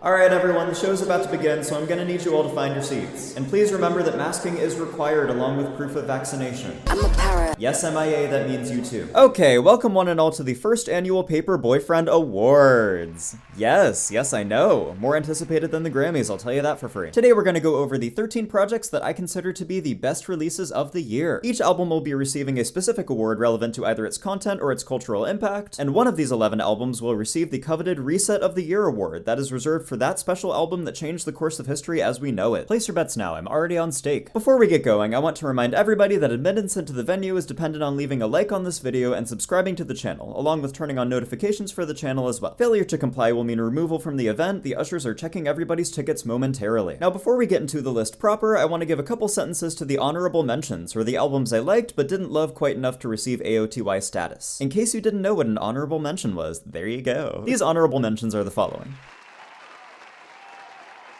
Alright everyone, the show's about to begin, so I'm gonna need you all to find your seats. And please remember that masking is required along with proof of vaccination. I'm a para. Yes, MIA, that means you too. Okay, welcome one and all to the first annual Paper Boyfriend Awards. Yes, I know. More anticipated than the Grammys, I'll tell you that for free. Today we're gonna go over the 13 projects that I consider to be the best releases of the year. Each album will be receiving a specific award relevant to either its content or its cultural impact, and one of these 11 albums will receive the coveted Reset of the Year award that is reserved for that special album that changed the course of history as we know it. Place your bets now, I'm already on stake. Before we get going, I want to remind everybody that admittance into the venue is dependent on leaving a like on this video and subscribing to the channel, along with turning on notifications for the channel as well. Failure to comply will mean removal from the event. The ushers are checking everybody's tickets momentarily. Now before we get into the list proper, I want to give a couple sentences to the honorable mentions, or the albums I liked but didn't love quite enough to receive AOTY status. In case you didn't know what an honorable mention was, there you go. These honorable mentions are the following.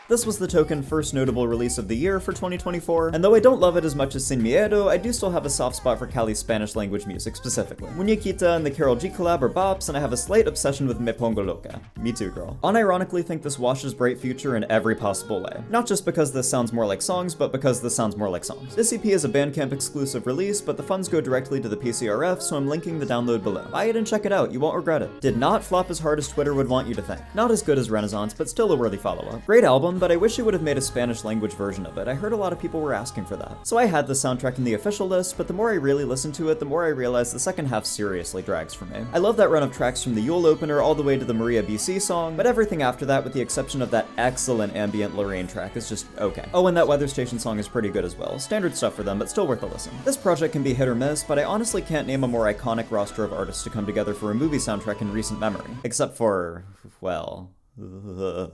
This was the token first notable release of the year for 2024, and though I don't love it as much as Sin Miedo, I do still have a soft spot for Cali's Spanish language music specifically. Muñequita and the Karol G collab are bops, and I have a slight obsession with Me Pongo Loca. Me too, girl. Unironically think this washes Bright Future in every possible way. Not just because this sounds more like songs, but because this sounds more like songs. This EP is a Bandcamp exclusive release, but the funds go directly to the PCRF, so I'm linking the download below. Buy it and check it out, you won't regret it. Did not flop as hard as Twitter would want you to think. Not as good as Renaissance, but still a worthy follow-up. Great album, but I wish you would have made a Spanish language version of it. I heard a lot of people were asking for that. So I had the soundtrack in the official list, but the more I really listened to it, the more I realized the second half seriously drags for me. I love that run of tracks from the Yule opener all the way to the Maria BC song, but everything after that, with the exception of that excellent ambient Lorraine track, is just okay. Oh, and that Weather Station song is pretty good as well. Standard stuff for them, but still worth a listen. This project can be hit or miss, but I honestly can't name a more iconic roster of artists to come together for a movie soundtrack in recent memory. Except for, well,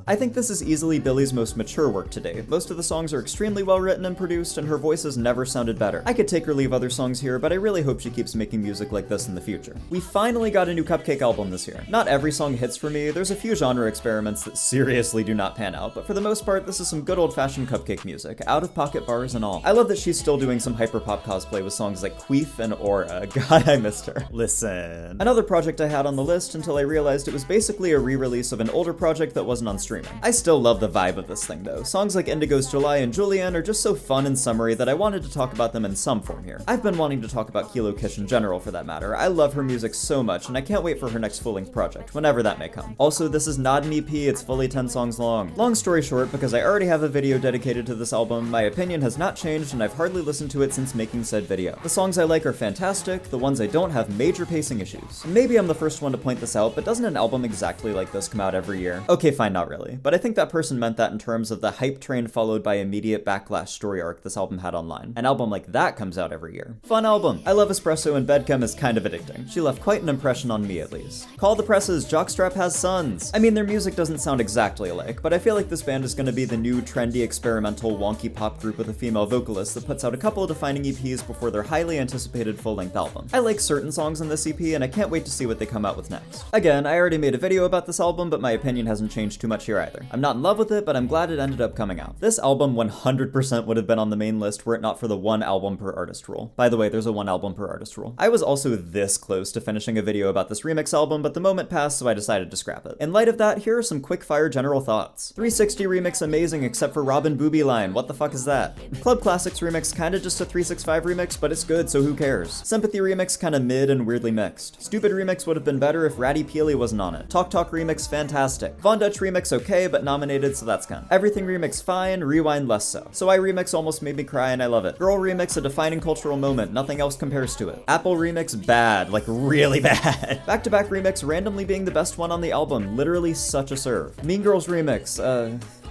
I think this is easily Billy's most mature work to date. Most of the songs are extremely well written and produced, and her voice has never sounded better. I could take or leave other songs here, but I really hope she keeps making music like this in the future. We finally got a new Cupcake album this year. Not every song hits for me, there's a few genre experiments that seriously do not pan out, but for the most part, this is some good old-fashioned Cupcake music, out-of-pocket bars and all. I love that she's still doing some hyperpop cosplay with songs like Queef and Aura. God, I missed her. Listen. Another project I had on the list until I realized it was basically a re-release of an older project that wasn't on streaming. I still love the vibe of this thing though. Songs like Indigo's July and Julian are just so fun and summery that I wanted to talk about them in some form here. I've been wanting to talk about Kilo Kish in general for that matter. I love her music so much and I can't wait for her next full-length project, whenever that may come. Also, this is not an EP, it's fully 10 songs long. Long story short, because I already have a video dedicated to this album, my opinion has not changed and I've hardly listened to it since making said video. The songs I like are fantastic, the ones I don't have major pacing issues. Maybe I'm the first one to point this out, but doesn't an album exactly like this come out every year? Okay, fine, not really. But I think that person meant that in terms of the hype train followed by immediate backlash story arc this album had online. An album like that comes out every year. Fun album. I love Espresso and Bedchem is kind of addicting. She left quite an impression on me at least. Call the Presses, Jockstrap has sons. I mean, their music doesn't sound exactly alike, but I feel like this band is gonna be the new trendy experimental wonky pop group with a female vocalist that puts out a couple of defining EPs before their highly anticipated full-length album. I like certain songs on this EP and I can't wait to see what they come out with next. Again, I already made a video about this album, but my opinion hasn't changed too much here either. I'm not in love with it, but I'm glad it ended up coming out. This album 100% would have been on the main list were it not for the one album per artist rule. By the way, there's a one album per artist rule. I was also this close to finishing a video about this remix album, but the moment passed, so I decided to scrap it. In light of that, here are some quick-fire general thoughts. 360 remix amazing except for Robin Booby line, what the fuck is that? Club Classics remix kinda just a 365 remix, but it's good, so who cares? Sympathy remix kinda mid and weirdly mixed. Stupid remix would have been better if Ratty Peely wasn't on it. Talk Talk remix fantastic. Von Dutch remix okay, but nominated, so that's kind. Everything remix fine, Rewind less so. So I remix almost made me cry and I love it. Girl remix a defining cultural moment, nothing else compares to it. Apple remix bad, like really bad. Back to Back remix randomly being the best one on the album, literally such a serve. Mean Girls remix,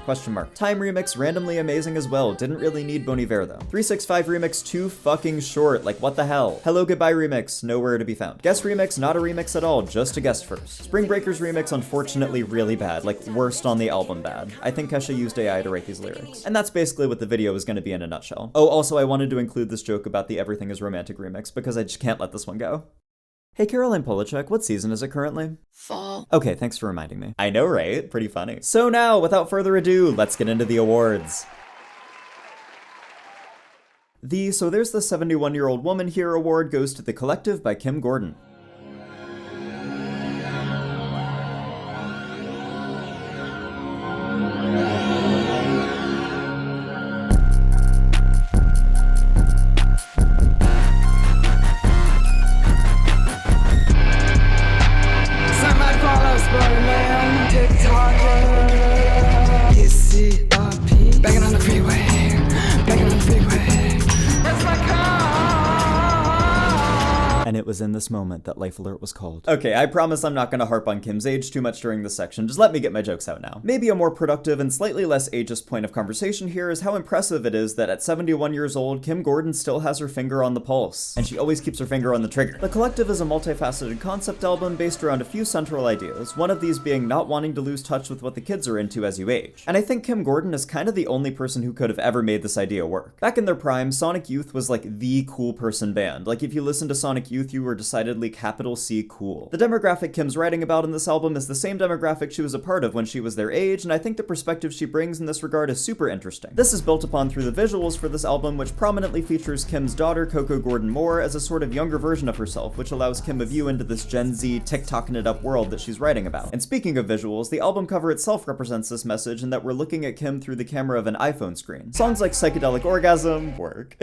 question mark. Time remix randomly amazing as well, didn't really need Bon Iver though. 365 remix too fucking short, like what the hell. Hello Goodbye remix, nowhere to be found. Guest remix not a remix at all, just a guest first. Spring Breakers remix unfortunately really bad, like worst on the album bad. I think Kesha used AI to write these lyrics. And that's basically what the video is gonna be in a nutshell. Oh, also I wanted to include this joke about the Everything is Romantic remix because I just can't let this one go. Hey Caroline Polachek, what season is it currently? Fall. Okay, thanks for reminding me. I know, right? Pretty funny. So now, without further ado, let's get into the awards. The So There's the 71-Year-Old Woman Here award goes to The Collective by Kim Gordon. was in this moment that Life Alert was called. Okay, I promise I'm not gonna harp on Kim's age too much during this section, just let me get my jokes out now. Maybe a more productive and slightly less ageist point of conversation here is how impressive it is that at 71 years old, Kim Gordon still has her finger on the pulse, and she always keeps her finger on the trigger. The Collective is a multifaceted concept album based around a few central ideas, one of these being not wanting to lose touch with what the kids are into as you age. And I think Kim Gordon is kind of the only person who could have ever made this idea work. Back in their prime, Sonic Youth was like the cool person band. Like if you listen to Sonic Youth, you were decidedly capital C cool. The demographic Kim's writing about in this album is the same demographic she was a part of when she was their age, and I think the perspective she brings in this regard is super interesting. This is built upon through the visuals for this album, which prominently features Kim's daughter, Coco Gordon Moore, as a sort of younger version of herself, which allows Kim a view into this Gen Z TikToking it up world that she's writing about. And speaking of visuals, the album cover itself represents this message in that we're looking at Kim through the camera of an iPhone screen. Songs like Psychedelic Orgasm work,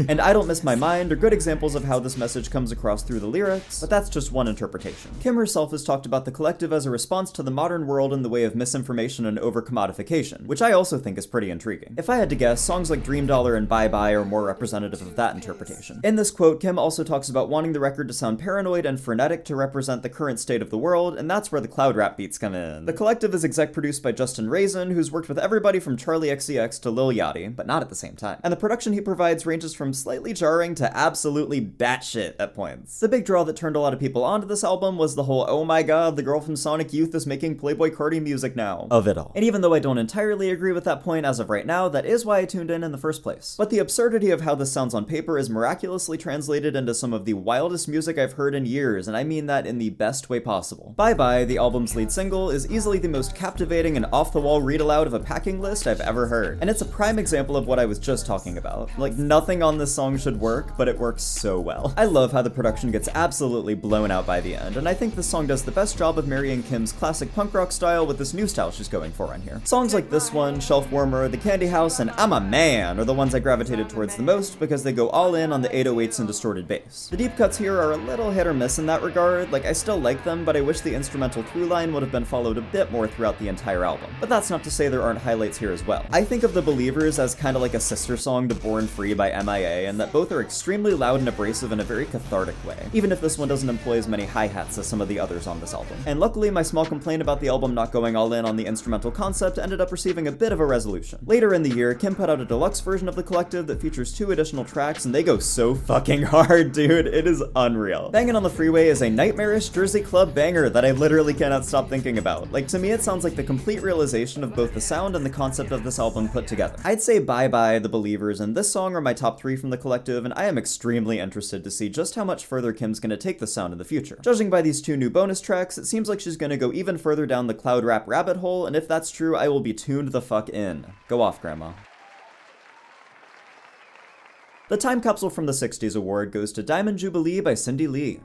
and I Don't Miss My Mind are good examples of how this message comes across through the lyrics, but that's just one interpretation. Kim herself has talked about the Collective as a response to the modern world in the way of misinformation and over-commodification, which I also think is pretty intriguing. If I had to guess, songs like Dream Dollar and Bye Bye are more representative of that interpretation. In this quote, Kim also talks about wanting the record to sound paranoid and frenetic to represent the current state of the world, and that's where the cloud rap beats come in. The Collective is exec produced by Justin Raisin, who's worked with everybody from Charlie XCX to Lil Yachty, but not at the same time. And the production he provides ranges from slightly jarring to absolutely batshit at points. The big draw that turned a lot of people onto this album was the whole, oh my god, the girl from Sonic Youth is making Playboi Carti music now, of it all. And even though I don't entirely agree with that point as of right now, that is why I tuned in the first place. But the absurdity of how this sounds on paper is miraculously translated into some of the wildest music I've heard in years, and I mean that in the best way possible. Bye Bye, the album's lead single, is easily the most captivating and off-the-wall read-aloud of a packing list I've ever heard. And it's a prime example of what I was just talking about. Like, nothing on this song should work, but it works so well. I love how the production gets absolutely blown out by the end, and I think this song does the best job of marrying Kim's classic punk rock style with this new style she's going for on here. Songs like this one, Shelf Warmer, The Candy House, and I'm a Man are the ones I gravitated towards the most because they go all in on the 808s and distorted bass. The deep cuts here are a little hit or miss in that regard. Like, I still like them, but I wish the instrumental through line would have been followed a bit more throughout the entire album. But that's not to say there aren't highlights here as well. I think of The Believers as kind of like a sister song to Born Free by MIA, and that both are extremely loud and abrasive in a very cathartic way, even if this one doesn't employ as many hi-hats as some of the others on this album. And luckily, my small complaint about the album not going all in on the instrumental concept ended up receiving a bit of a resolution. Later in the year, Kim put out a deluxe version of The Collective that features 2 additional tracks, and they go so fucking hard, dude. It is unreal. Bangin' on the Freeway is a nightmarish Jersey club banger that I literally cannot stop thinking about. Like, to me, it sounds like the complete realization of both the sound and the concept of this album put together. I'd say Bye Bye, The Believers, and this song are my top 3 from The Collective, and I am extremely interested to see just how much further Kim's gonna take the sound in the future. Judging by these 2 new bonus tracks, it seems like she's gonna go even further down the cloud rap rabbit hole, and if that's true, I will be tuned the fuck in. Go off, Grandma. The Time Capsule from the 60s award goes to Diamond Jubilee by Cindy Lee.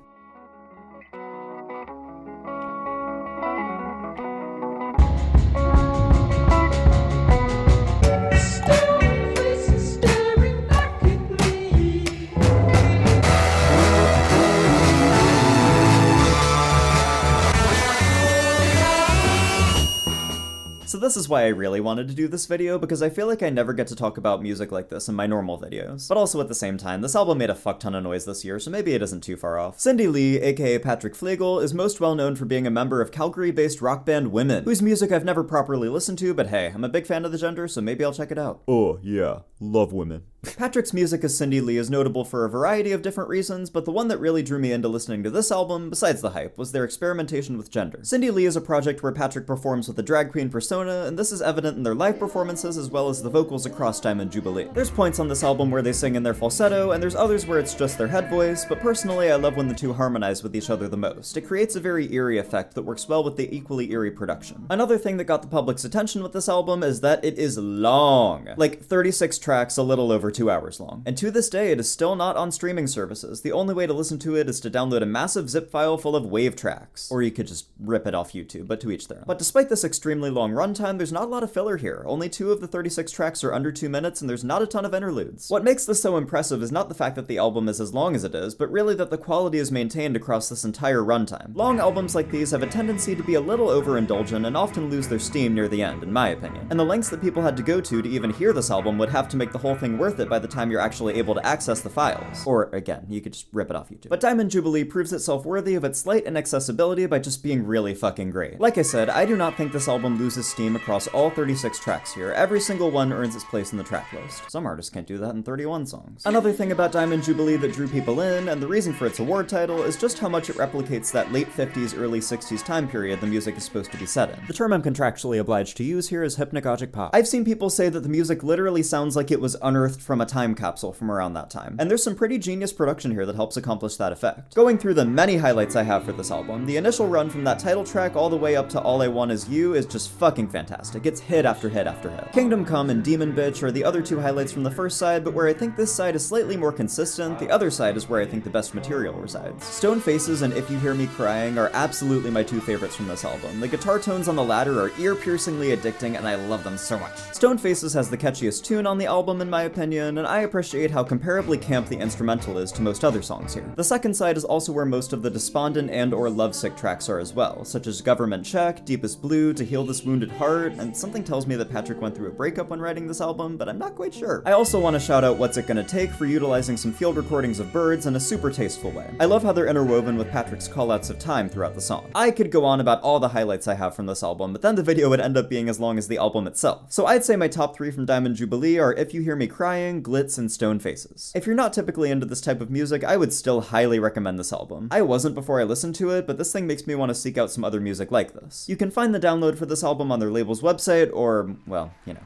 So this is why I really wanted to do this video, because I feel like I never get to talk about music like this in my normal videos. But also at the same time, this album made a fuck ton of noise this year, so maybe it isn't too far off. Cindy Lee, aka Patrick Flegel, is most well known for being a member of Calgary-based rock band Women, whose music I've never properly listened to, but hey, I'm a big fan of the gender, so maybe I'll check it out. Oh yeah, love Women. Patrick's music as Cindy Lee is notable for a variety of different reasons, but the one that really drew me into listening to this album, besides the hype, was their experimentation with gender. Cindy Lee is a project where Patrick performs with a drag queen persona, and this is evident in their live performances as well as the vocals across Diamond Jubilee. There's points on this album where they sing in their falsetto, and there's others where it's just their head voice, but personally I love when the two harmonize with each other the most. It creates a very eerie effect that works well with the equally eerie production. Another thing that got the public's attention with this album is that it is long. Like 36 tracks, a little over 2 hours long. And to this day, it is still not on streaming services. The only way to listen to it is to download a massive zip file full of wave tracks. Or you could just rip it off YouTube, but to each their own. But despite this extremely long runtime, there's not a lot of filler here. Only 2 of the 36 tracks are under 2 minutes, and there's not a ton of interludes. What makes this so impressive is not the fact that the album is as long as it is, but really that the quality is maintained across this entire runtime. Long albums like these have a tendency to be a little overindulgent and often lose their steam near the end, in my opinion. And the lengths that people had to go to even hear this album would have to make the whole thing worth it it by the time you're actually able to access the files. Or, again, you could just rip it off YouTube. But Diamond Jubilee proves itself worthy of its slight inaccessibility by just being really fucking great. Like I said, I do not think this album loses steam across all 36 tracks here. Every single one earns its place in the track list. Some artists can't do that in 31 songs. Another thing about Diamond Jubilee that drew people in, and the reason for its award title, is just how much it replicates that late 50s, early 60s time period the music is supposed to be set in. The term I'm contractually obliged to use here is hypnagogic pop. I've seen people say that the music literally sounds like it was unearthed from a time capsule from around that time. And there's some pretty genius production here that helps accomplish that effect. Going through the many highlights I have for this album, the initial run from that title track all the way up to All I Want Is You is just fucking fantastic. It's hit after hit after hit. Kingdom Come and Demon Bitch are the other two highlights from the first side, but where I think this side is slightly more consistent, the other side is where I think the best material resides. Stone Faces and If You Hear Me Crying are absolutely my two favorites from this album. The guitar tones on the latter are ear-piercingly addicting, and I love them so much. Stone Faces has the catchiest tune on the album in my opinion, and I appreciate how comparably camp the instrumental is to most other songs here. The second side is also where most of the despondent and or lovesick tracks are as well, such as Government Check, Deepest Blue, To Heal This Wounded Heart, and something tells me that Patrick went through a breakup when writing this album, but I'm not quite sure. I also want to shout out What's It Gonna Take for utilizing some field recordings of birds in a super tasteful way. I love how they're interwoven with Patrick's callouts of time throughout the song. I could go on about all the highlights I have from this album, but then the video would end up being as long as the album itself. So I'd say my top three from Diamond Jubilee are If You Hear Me Crying, Glitz, and Stone Faces. If you're not typically into this type of music, I would still highly recommend this album. I wasn't before I listened to it, but this thing makes me want to seek out some other music like this. You can find the download for this album on their label's website, or, well, you know.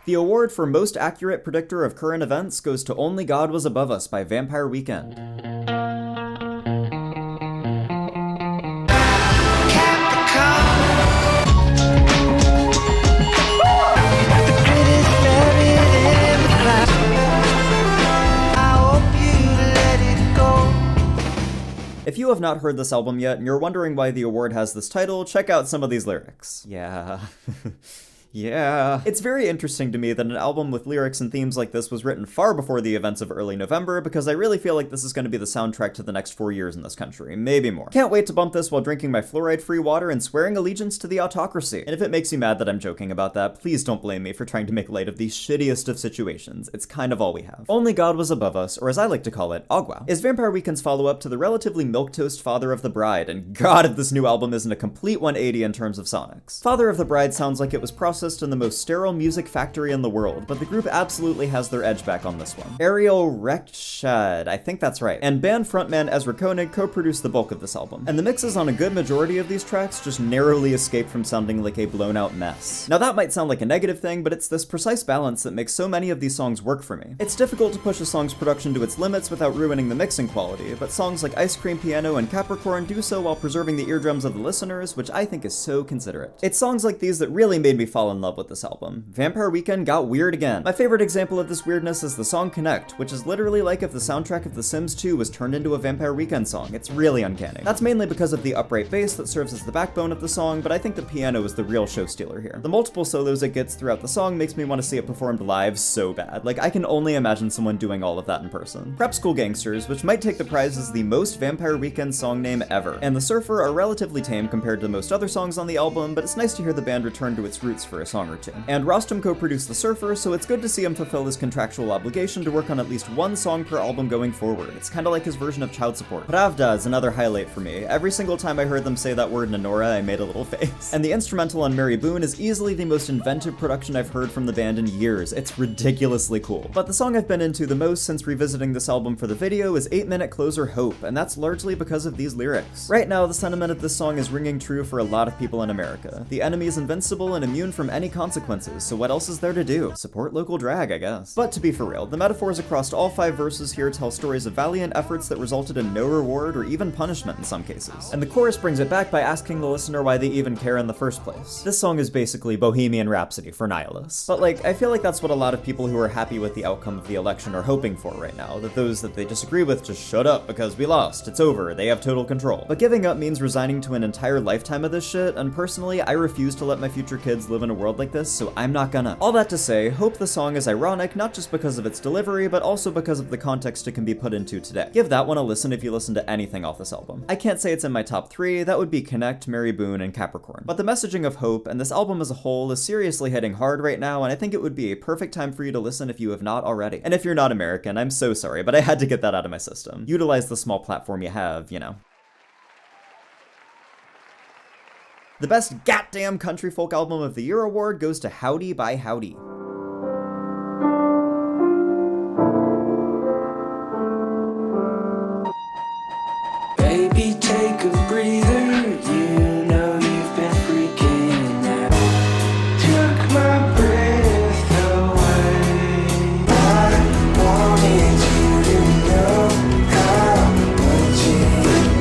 The award for Most Accurate Predictor of Current Events goes to Only God Was Above Us by Vampire Weekend. If you have not heard this album yet and you're wondering why the award has this title, check out some of these lyrics. Yeah. Yeah. It's very interesting to me that an album with lyrics and themes like this was written far before the events of early November, because I really feel like this is going to be the soundtrack to the next 4 years in this country, maybe more. Can't wait to bump this while drinking my fluoride-free water and swearing allegiance to the autocracy. And if it makes you mad that I'm joking about that, please don't blame me for trying to make light of the shittiest of situations. It's kind of all we have. Only God Was Above Us, or as I like to call it, Agua, is Vampire Weekend's follow-up to the relatively milquetoast Father of the Bride, and god if this new album isn't a complete 180 in terms of sonics. Father of the Bride sounds like it was processed in the most sterile music factory in the world, but the group absolutely has their edge back on this one. Ariel Rekshad, I think that's right, and band frontman Ezra Koenig co-produced the bulk of this album, and the mixes on a good majority of these tracks just narrowly escape from sounding like a blown-out mess. Now that might sound like a negative thing, but it's this precise balance that makes so many of these songs work for me. It's difficult to push a song's production to its limits without ruining the mixing quality, but songs like Ice Cream Piano and Capricorn do so while preserving the eardrums of the listeners, which I think is so considerate. It's songs like these that really made me fall in love with this album. Vampire Weekend got weird again. My favorite example of this weirdness is the song Connect, which is literally like if the soundtrack of The Sims 2 was turned into a Vampire Weekend song. It's really uncanny. That's mainly because of the upright bass that serves as the backbone of the song, but I think the piano is the real show stealer here. The multiple solos it gets throughout the song makes me want to see it performed live so bad. Like, I can only imagine someone doing all of that in person. Prep School Gangsters, which might take the prize as the most Vampire Weekend song name ever, and The Surfer are relatively tame compared to most other songs on the album, but it's nice to hear the band return to its roots for a song or two. And Rostam co-produced The Surfer, so it's good to see him fulfill his contractual obligation to work on at least one song per album going forward. It's kinda like his version of Child Support. Pravda is another highlight for me. Every single time I heard them say that word Nenora, I made a little face. And the instrumental on Mary Boone is easily the most inventive production I've heard from the band in years. It's ridiculously cool. But the song I've been into the most since revisiting this album for the video is 8-minute closer Hope, and that's largely because of these lyrics. Right now, the sentiment of this song is ringing true for a lot of people in America. The enemy is invincible and immune from any consequences, so what else is there to do? Support local drag, I guess. But to be for real, the metaphors across all 5 verses here tell stories of valiant efforts that resulted in no reward or even punishment in some cases. And the chorus brings it back by asking the listener why they even care in the first place. This song is basically Bohemian Rhapsody for nihilists. But like, I feel like that's what a lot of people who are happy with the outcome of the election are hoping for right now, that those that they disagree with just shut up because we lost, it's over, they have total control. But giving up means resigning to an entire lifetime of this shit, and personally, I refuse to let my future kids live in a world like this, so I'm not gonna. All that to say, hope the song is ironic, not just because of its delivery, but also because of the context it can be put into today. Give that one a listen if you listen to anything off this album. I can't say it's in my top 3, that would be Connect, Mary Boone, and Capricorn. But the messaging of hope, and this album as a whole, is seriously hitting hard right now, and I think it would be a perfect time for you to listen if you have not already. And if you're not American, I'm so sorry, but I had to get that out of my system. Utilize the small platform you have, you know. The best GOTdam country folk album of the year award goes to Howdy by Howdy. Baby, take a breather, you know you've been freaking out. Took my breath away. I wanted you to know how much it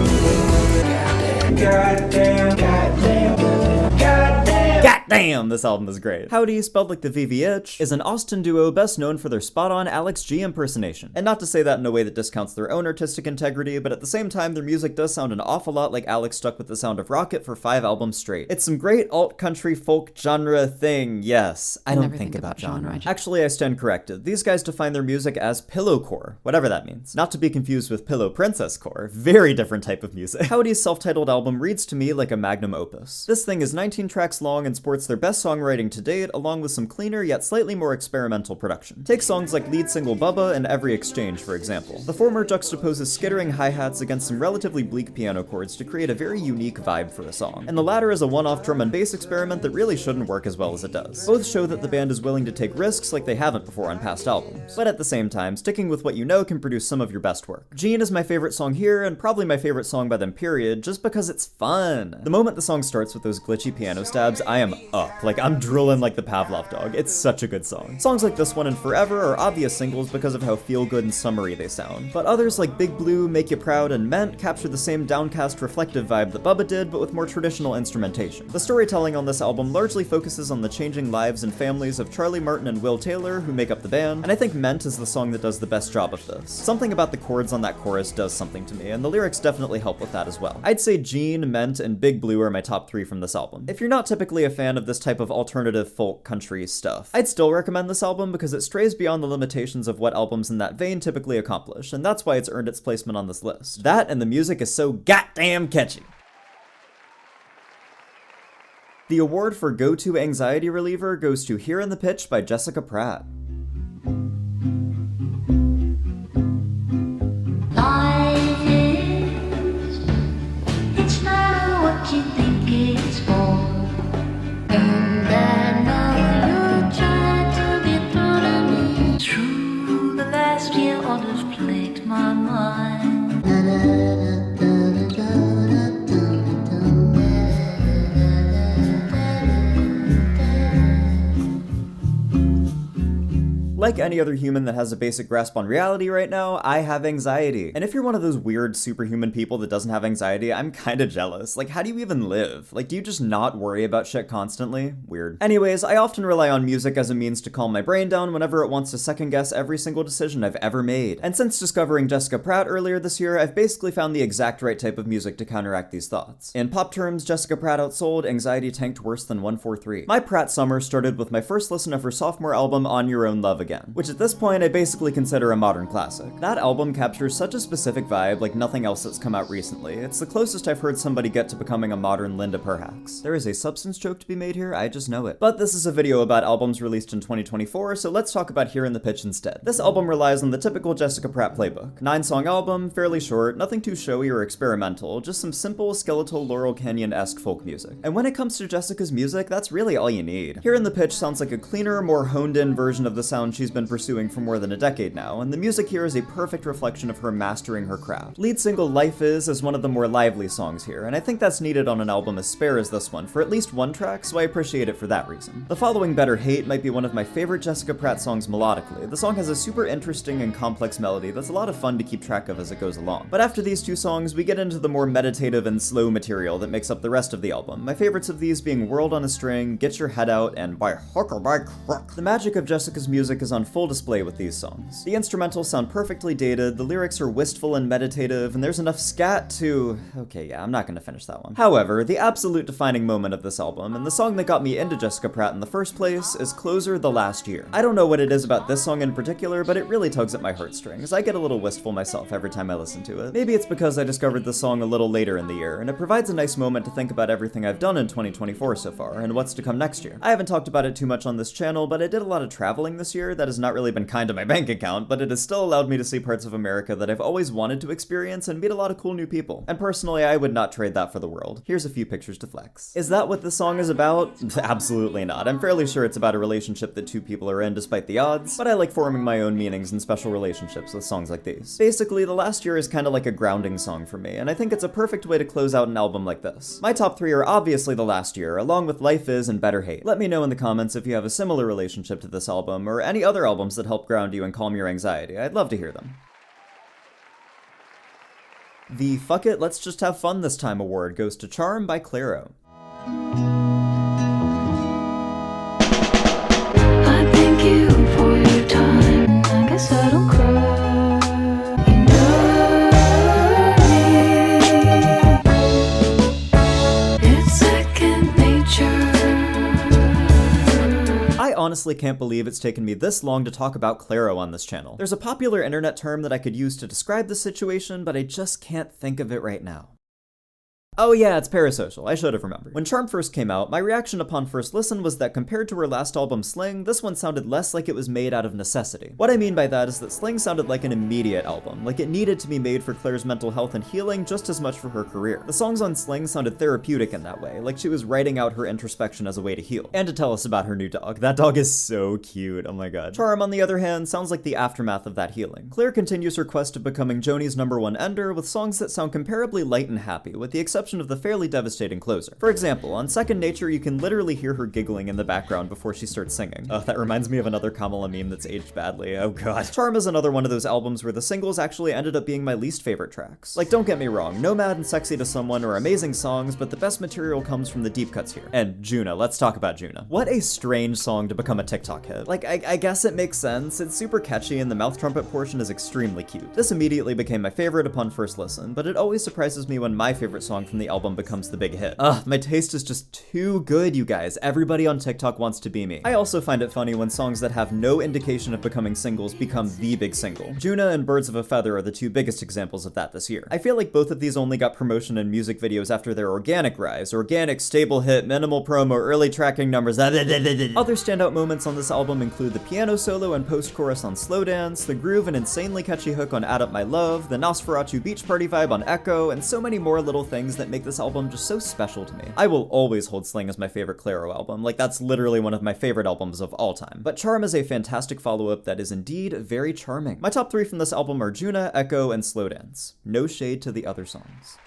means. Goddamn, goddamn, goddamn. GOTdam! This album is great. Howdy, spelled like the VVH, is an Austin duo best known for their spot-on Alex G impersonation. And not to say that in a way that discounts their own artistic integrity, but at the same time, their music does sound an awful lot like Alex stuck with the sound of Rocket for 5 albums straight. It's some great alt-country folk genre thing, yes. I don't think about genre. Actually, I stand corrected. These guys define their music as pillowcore, whatever that means. Not to be confused with Pillow Princess core, very different type of music. Howdy's self-titled album reads to me like a magnum opus. This thing is 19 tracks long and sports their best songwriting to date, along with some cleaner yet slightly more experimental production. Take songs like lead single Bubba and Every Exchange, for example. The former juxtaposes skittering hi-hats against some relatively bleak piano chords to create a very unique vibe for a song, and the latter is a one-off drum and bass experiment that really shouldn't work as well as it does. Both show that the band is willing to take risks like they haven't before on past albums, but at the same time, sticking with what you know can produce some of your best work. Gene is my favorite song here, and probably my favorite song by them period, just because it's fun. The moment the song starts with those glitchy piano stabs, I am up. Like, I'm drooling like the Pavlov dog. It's such a good song. Songs like this one and Forever are obvious singles because of how feel-good and summery they sound, but others like Big Blue, Make You Proud, and Meant capture the same downcast, reflective vibe that Bubba did, but with more traditional instrumentation. The storytelling on this album largely focuses on the changing lives and families of Charlie Martin and Will Taylor, who make up the band, and I think Meant is the song that does the best job of this. Something about the chords on that chorus does something to me, and the lyrics definitely help with that as well. I'd say Gene, Meant, and Big Blue are my top 3 from this album. If you're not typically a fan of this type of alternative folk country stuff, I'd still recommend this album because it strays beyond the limitations of what albums in that vein typically accomplish, and that's why it's earned its placement on this list. That and the music is so goddamn catchy. The award for Go-To Anxiety Reliever goes to Here in the Pitch by Jessica Pratt. Life is, it's not what you think it's for. And I know you're trying to get through to me. True, the last year always plagued my mind. Like any other human that has a basic grasp on reality right now, I have anxiety. And if you're one of those weird superhuman people that doesn't have anxiety, I'm kinda jealous. Like, how do you even live? Like, do you just not worry about shit constantly? Weird. Anyways, I often rely on music as a means to calm my brain down whenever it wants to second guess every single decision I've ever made. And since discovering Jessica Pratt earlier this year, I've basically found the exact right type of music to counteract these thoughts. In pop terms, Jessica Pratt outsold, anxiety tanked worse than 143. My Pratt summer started with my first listen of her sophomore album, On Your Own Love Again, which at this point I basically consider a modern classic. That album captures such a specific vibe like nothing else that's come out recently. It's the closest I've heard somebody get to becoming a modern Linda Perhacs. There is a substance joke to be made here, I just know it. But this is a video about albums released in 2024, so let's talk about Here in the Pitch instead. This album relies on the typical Jessica Pratt playbook. 9-song album, fairly short, nothing too showy or experimental, just some simple skeletal Laurel Canyon-esque folk music. And when it comes to Jessica's music, that's really all you need. Here in the Pitch sounds like a cleaner, more honed-in version of the sound she's been pursuing for more than a decade now, and the music here is a perfect reflection of her mastering her craft. Lead single Life is one of the more lively songs here, and I think that's needed on an album as spare as this one for at least one track, so I appreciate it for that reason. The following Better Hate might be one of my favorite Jessica Pratt songs melodically. The song has a super interesting and complex melody that's a lot of fun to keep track of as it goes along. But after these two songs, we get into the more meditative and slow material that makes up the rest of the album, my favorites of these being World on a String, Get Your Head Out, and By Hook or By Crook. The magic of Jessica's music is on on full display with these songs. The instrumentals sound perfectly dated, the lyrics are wistful and meditative, and there's enough scat to... okay, yeah, I'm not gonna finish that one. However, the absolute defining moment of this album, and the song that got me into Jessica Pratt in the first place, is Closer the Last Year. I don't know what it is about this song in particular, but it really tugs at my heartstrings. I get a little wistful myself every time I listen to it. Maybe it's because I discovered the song a little later in the year, and it provides a nice moment to think about everything I've done in 2024 so far, and what's to come next year. I haven't talked about it too much on this channel, but I did a lot of traveling this year that has not really been kind to my bank account, but it has still allowed me to see parts of America that I've always wanted to experience and meet a lot of cool new people. And personally, I would not trade that for the world. Here's a few pictures to flex. Is that what the song is about? Absolutely not. I'm fairly sure it's about a relationship that two people are in despite the odds, but I like forming my own meanings and special relationships with songs like these. Basically, The Last Year is kind of like a grounding song for me, and I think it's a perfect way to close out an album like this. My top 3 are obviously The Last Year, along with Life Is and Better Hate. Let me know in the comments if you have a similar relationship to this album, or any other albums that help ground you and calm your anxiety. I'd love to hear them. The Fuck It, Let's Just Have Fun This Time award goes to Charm by Clairo. I thank you for your time. I guess I don't cry. You know me. It's second nature. I honestly can't believe it's taken me this long to talk about Clairo on this channel. There's a popular internet term that I could use to describe the situation, but I just can't think of it right now. Oh yeah, it's parasocial, I should have remembered. When Charm first came out, my reaction upon first listen was that compared to her last album Sling, this one sounded less like it was made out of necessity. What I mean by that is that Sling sounded like an immediate album, like it needed to be made for Claire's mental health and healing just as much for her career. The songs on Sling sounded therapeutic in that way, like she was writing out her introspection as a way to heal. And to tell us about her new dog. That dog is so cute, oh my god. Charm, on the other hand, sounds like the aftermath of that healing. Claire continues her quest of becoming Joni's #1 ender with songs that sound comparably light and happy, with the exception of the fairly devastating closer. For example, on Second Nature, you can literally hear her giggling in the background before she starts singing. Oh, that reminds me of another Kamala meme that's aged badly, oh god. Charm is another one of those albums where the singles actually ended up being my least favorite tracks. Like, don't get me wrong, Nomad and Sexy to Someone are amazing songs, but the best material comes from the deep cuts here. And Juna, let's talk about Juna. What a strange song to become a TikTok hit. Like, I guess it makes sense, it's super catchy and the mouth trumpet portion is extremely cute. This immediately became my favorite upon first listen, but it always surprises me when my favorite song from the album becomes the big hit. Ugh, my taste is just too good, you guys. Everybody on TikTok wants to be me. I also find it funny when songs that have no indication of becoming singles become the big single. Juna and Birds of a Feather are the two biggest examples of that this year. I feel like both of these only got promotion in music videos after their organic rise. Organic, stable hit, minimal promo, early tracking numbers. Other standout moments on this album include the piano solo and post-chorus on Slow Dance, the groove and insanely catchy hook on Add Up My Love, the Nosferatu beach party vibe on Echo, and so many more little things that make this album just so special to me. I will always hold Sling as my favorite Clairo album, like that's literally one of my favorite albums of all time. But Charm is a fantastic follow-up that is indeed very charming. My top 3 from this album are Juna, Echo, and Slow Dance. No shade to the other songs.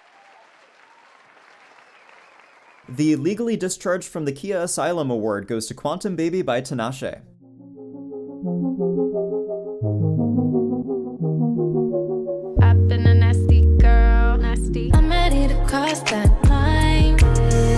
The Legally Discharged from the Khia Asylum award goes to Quantum Baby by Tinashe. I've been a nasty girl, nasty. I'm ready to cross that line.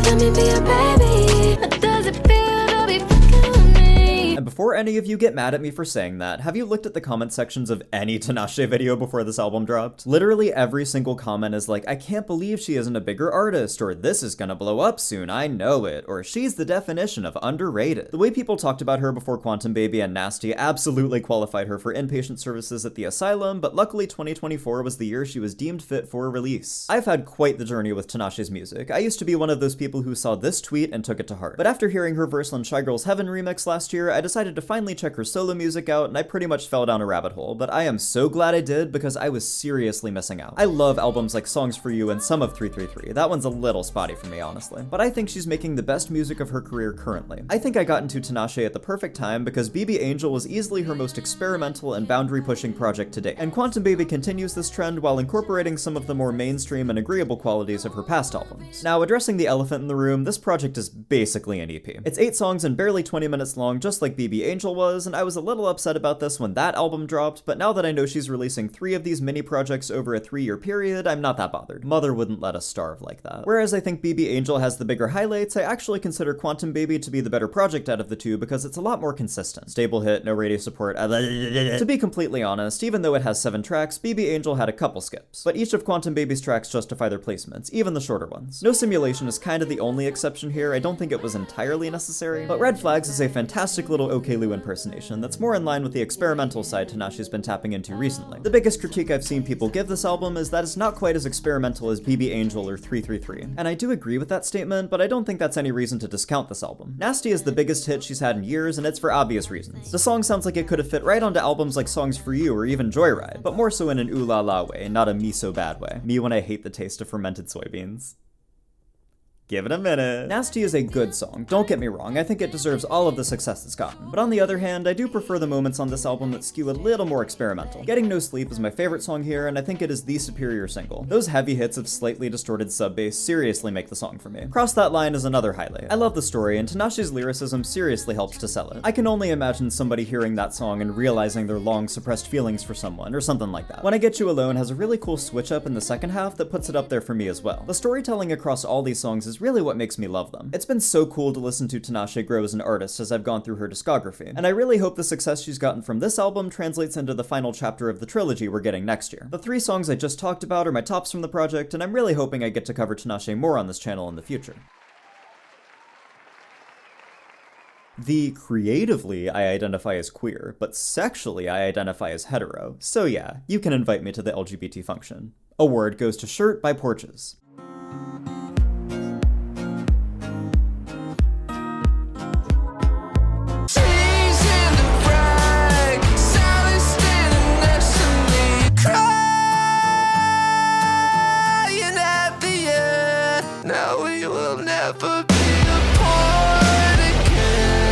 Let me be a baby. How does it feel to be fucking with me? And before any of you get mad at me for saying that, have you looked at the comment sections of any Tinashe video before this album dropped? Literally every single comment is like, I can't believe she isn't a bigger artist, or this is gonna blow up soon, I know it, or she's the definition of underrated. The way people talked about her before Quantum Baby and Nasty absolutely qualified her for inpatient services at the asylum, but luckily 2024 was the year she was deemed fit for release. I've had quite the journey with Tinashe's music. I used to be one of those people who saw this tweet and took it to heart. But after hearing her verse on Shy Girl's Heaven remix last year, I decided to finally check her solo music out, and I pretty much fell down a rabbit hole, but I am so glad I did because I was seriously missing out. I love albums like Songs for You and some of 333. That one's a little spotty for me, honestly. But I think she's making the best music of her career currently. I think I got into Tinashe at the perfect time because BB Angel was easily her most experimental and boundary-pushing project to date, and Quantum Baby continues this trend while incorporating some of the more mainstream and agreeable qualities of her past albums. Now, addressing the elephant in the room, this project is basically an EP. It's 8 songs and barely 20 minutes long, just like BB Angel was, and I was a little upset about this when that album dropped, but now that I know she's releasing 3 of these mini projects over a 3-year period, I'm not that bothered. Mother wouldn't let us starve like that. Whereas I think BB Angel has the bigger highlights, I actually consider Quantum Baby to be the better project out of the two because it's a lot more consistent. Stable hit, no radio support. To be completely honest, even though it has 7 tracks, BB Angel had a couple skips. But each of Quantum Baby's tracks justify their placements, even the shorter ones. No Simulation is kind of the only exception here. I don't think it was entirely necessary. But Red Flags is a fantastic little OKLU impersonation that's more in line with the experimental side Tinashe's been tapping into recently. The biggest critique I've seen people give this album is that it's not quite as experimental as BB Angel or 333. And I do agree with that statement, but I don't think that's any reason to discount this album. Nasty is the biggest hit she's had in years, and it's for obvious reasons. The song sounds like it could have fit right onto albums like Songs for You or even Joyride, but more so in an ooh la la way, not a me so bad way. Me when I hate the taste of fermented soybeans. Give it a minute. Nasty is a good song, don't get me wrong, I think it deserves all of the success it's gotten. But on the other hand, I do prefer the moments on this album that skew a little more experimental. Getting No Sleep is my favorite song here, and I think it is the superior single. Those heavy hits of slightly distorted sub-bass seriously make the song for me. Cross That Line is another highlight. I love the story, and Tinashe's lyricism seriously helps to sell it. I can only imagine somebody hearing that song and realizing their long suppressed feelings for someone, or something like that. When I Get You Alone has a really cool switch up in the second half that puts it up there for me as well. The storytelling across all these songs is really what makes me love them. It's been so cool to listen to Tinashe grow as an artist as I've gone through her discography, and I really hope the success she's gotten from this album translates into the final chapter of the trilogy we're getting next year. The 3 songs I just talked about are my tops from the project, and I'm really hoping I get to cover Tinashe more on this channel in the future. Creatively, I identify as queer, but sexually I identify as hetero. So yeah, you can invite me to the LGBT function. Award goes to Shirt by Porches. Now we will never be apart again.